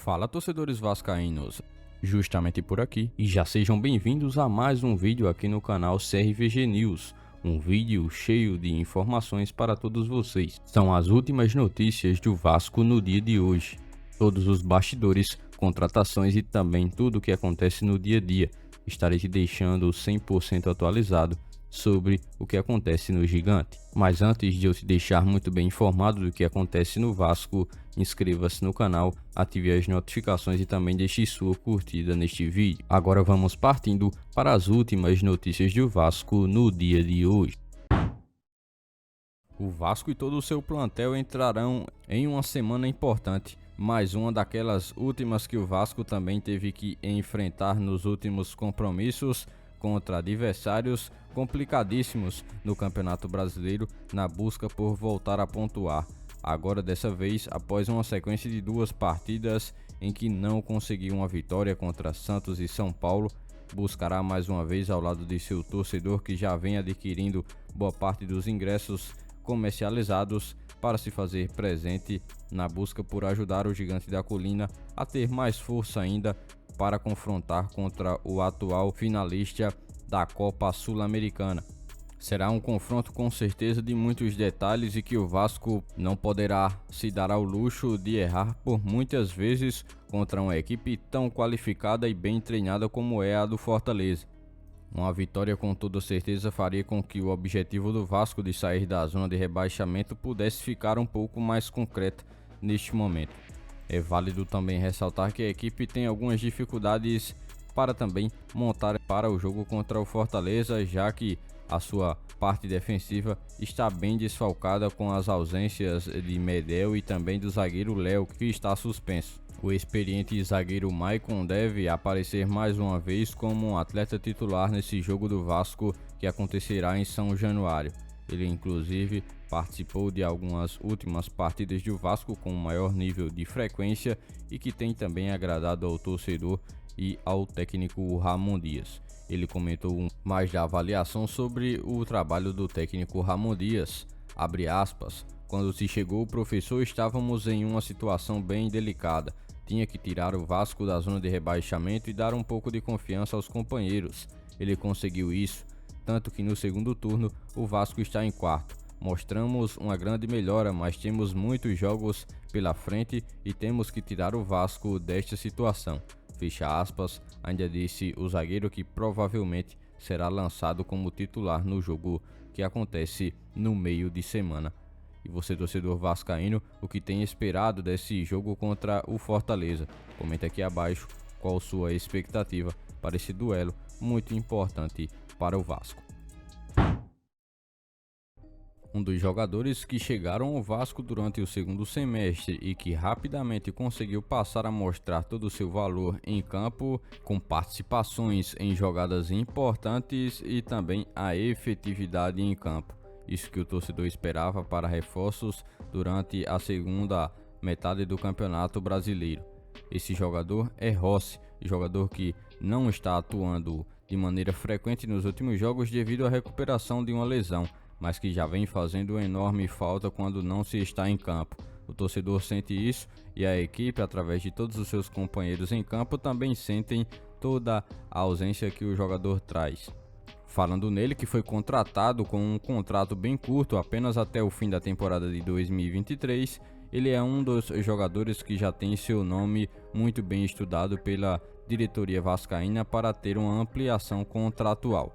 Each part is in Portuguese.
Fala, torcedores vascaínos, justamente por aqui, e já sejam bem-vindos a mais um vídeo aqui no canal CRVG News, um vídeo cheio de informações para todos vocês. São as últimas notícias do Vasco no dia de hoje, todos os bastidores, contratações e também tudo o que acontece no dia a dia. Estarei te deixando 100% atualizado sobre o que acontece no Gigante. Mas antes de eu te deixar muito bem informado do que acontece no Vasco, inscreva-se no canal, ative as notificações e também deixe sua curtida neste vídeo. Agora vamos partindo para as últimas notícias do Vasco no dia de hoje. O Vasco e todo o seu plantel entrarão em uma semana importante, mais uma daquelas últimas que o Vasco também teve que enfrentar nos últimos compromissos contra adversários complicadíssimos no Campeonato Brasileiro na busca por voltar a pontuar. Agora dessa vez, após uma sequência de duas partidas em que não conseguiu uma vitória contra Santos e São Paulo, buscará mais uma vez ao lado de seu torcedor que já vem adquirindo boa parte dos ingressos comercializados para se fazer presente na busca por ajudar o Gigante da Colina a ter mais força ainda para confrontar contra o atual finalista da Copa Sul-Americana. Será um confronto com certeza de muitos detalhes e que o Vasco não poderá se dar ao luxo de errar por muitas vezes contra uma equipe tão qualificada e bem treinada como é a do Fortaleza. Uma vitória com toda certeza faria com que o objetivo do Vasco de sair da zona de rebaixamento pudesse ficar um pouco mais concreto neste momento. É válido também ressaltar que a equipe tem algumas dificuldades para também montar para o jogo contra o Fortaleza, já que a sua parte defensiva está bem desfalcada com as ausências de Medel e também do zagueiro Léo, que está suspenso. O experiente zagueiro Maicon deve aparecer mais uma vez como um atleta titular nesse jogo do Vasco que acontecerá em São Januário. Ele inclusive participou de algumas últimas partidas do Vasco com maior nível de frequência e que tem também agradado ao torcedor e ao técnico Ramon Dias. Ele comentou mais da avaliação sobre o trabalho do técnico Ramon Dias, abre aspas, quando se chegou o professor estávamos em uma situação bem delicada, tinha que tirar o Vasco da zona de rebaixamento e dar um pouco de confiança aos companheiros, ele conseguiu isso, tanto que no segundo turno o Vasco está em quarto. Mostramos uma grande melhora, mas temos muitos jogos pela frente e temos que tirar o Vasco desta situação. Fecha aspas, ainda disse o zagueiro que provavelmente será lançado como titular no jogo que acontece no meio de semana. E você, torcedor vascaíno, o que tem esperado desse jogo contra o Fortaleza? Comenta aqui abaixo qual sua expectativa para esse duelo muito importante para o Vasco. Um dos jogadores que chegaram ao Vasco durante o segundo semestre e que rapidamente conseguiu passar a mostrar todo o seu valor em campo, com participações em jogadas importantes e também a efetividade em campo. Isso que o torcedor esperava para reforços durante a segunda metade do Campeonato Brasileiro. Esse jogador é Rossi, jogador que não está atuando de maneira frequente nos últimos jogos devido à recuperação de uma lesão, mas que já vem fazendo uma enorme falta quando não se está em campo. O torcedor sente isso e a equipe, através de todos os seus companheiros em campo, também sentem toda a ausência que o jogador traz. Falando nele, que foi contratado com um contrato bem curto, apenas até o fim da temporada de 2023, ele é um dos jogadores que já tem seu nome muito bem estudado pela diretoria vascaína para ter uma ampliação contratual.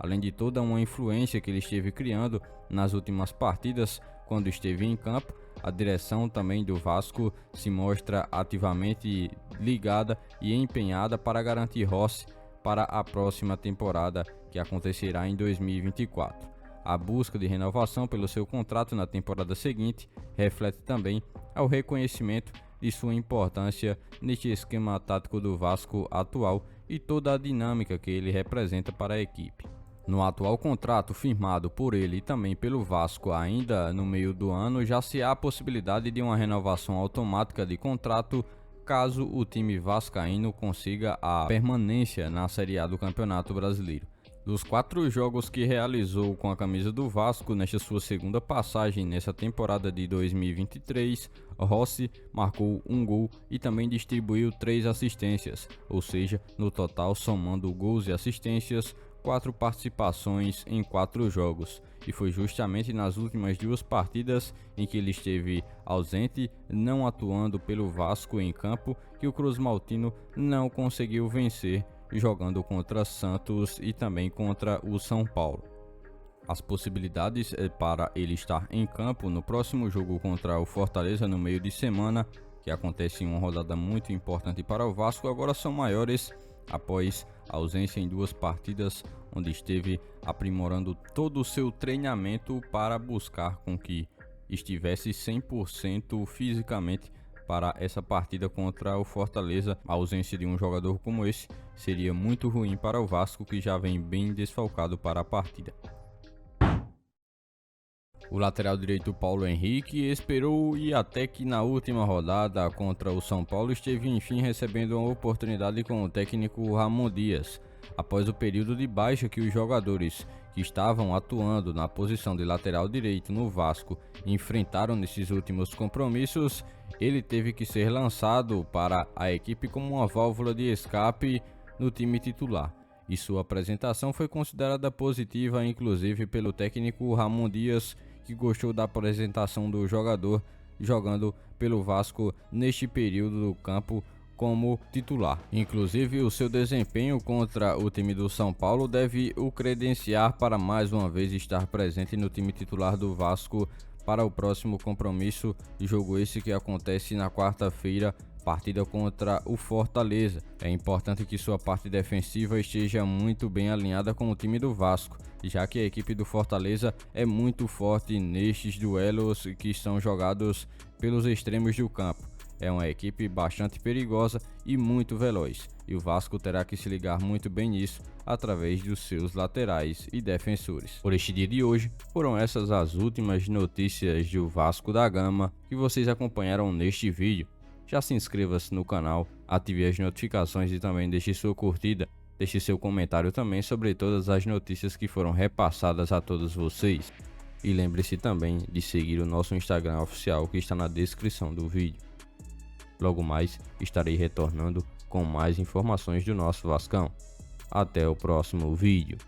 Além de toda uma influência que ele esteve criando nas últimas partidas quando esteve em campo, a direção também do Vasco se mostra ativamente ligada e empenhada para garantir Rossi para a próxima temporada que acontecerá em 2024. A busca de renovação pelo seu contrato na temporada seguinte reflete também ao reconhecimento de sua importância neste esquema tático do Vasco atual e toda a dinâmica que ele representa para a equipe. No atual contrato firmado por ele e também pelo Vasco ainda no meio do ano, já se há a possibilidade de uma renovação automática de contrato caso o time vascaíno consiga a permanência na Série A do Campeonato Brasileiro. Dos 4 jogos que realizou com a camisa do Vasco nesta sua segunda passagem nessa temporada de 2023, Rossi marcou 1 gol e também distribuiu 3 assistências, ou seja, no total, somando gols e assistências, 4 participações em 4 jogos. E foi justamente nas últimas 2 partidas em que ele esteve ausente, não atuando pelo Vasco em campo, que o Cruz Maltino não conseguiu vencer, jogando contra Santos e também contra o São Paulo. As possibilidades para ele estar em campo no próximo jogo contra o Fortaleza no meio de semana, que acontece em uma rodada muito importante para o Vasco, agora são maiores após a ausência em 2 partidas, onde esteve aprimorando todo o seu treinamento para buscar com que estivesse 100% fisicamente para essa partida contra o Fortaleza. A ausência de um jogador como esse seria muito ruim para o Vasco, que já vem bem desfalcado para a partida. O lateral direito Paulo Henrique esperou e até que na última rodada contra o São Paulo esteve enfim recebendo uma oportunidade com o técnico Ramon Dias. Após o período de baixa que os jogadores que estavam atuando na posição de lateral direito no Vasco enfrentaram nesses últimos compromissos, ele teve que ser lançado para a equipe como uma válvula de escape no time titular. E sua apresentação foi considerada positiva, inclusive pelo técnico Ramon Dias, que gostou da apresentação do jogador jogando pelo Vasco neste período do campo como titular. Inclusive, o seu desempenho contra o time do São Paulo deve o credenciar para mais uma vez estar presente no time titular do Vasco para o próximo compromisso, jogo esse que acontece na quarta-feira, partida contra o Fortaleza. É importante que sua parte defensiva esteja muito bem alinhada com o time do Vasco, já que a equipe do Fortaleza é muito forte nestes duelos que são jogados pelos extremos do campo. É uma equipe bastante perigosa e muito veloz, e o Vasco terá que se ligar muito bem nisso através dos seus laterais e defensores. Por este dia de hoje, foram essas as últimas notícias do Vasco da Gama que vocês acompanharam neste vídeo. Já se inscreva-se no canal, ative as notificações e também deixe sua curtida. Deixe seu comentário também sobre todas as notícias que foram repassadas a todos vocês. E lembre-se também de seguir o nosso Instagram oficial que está na descrição do vídeo. Logo mais estarei retornando com mais informações do nosso Vascão. Até o próximo vídeo.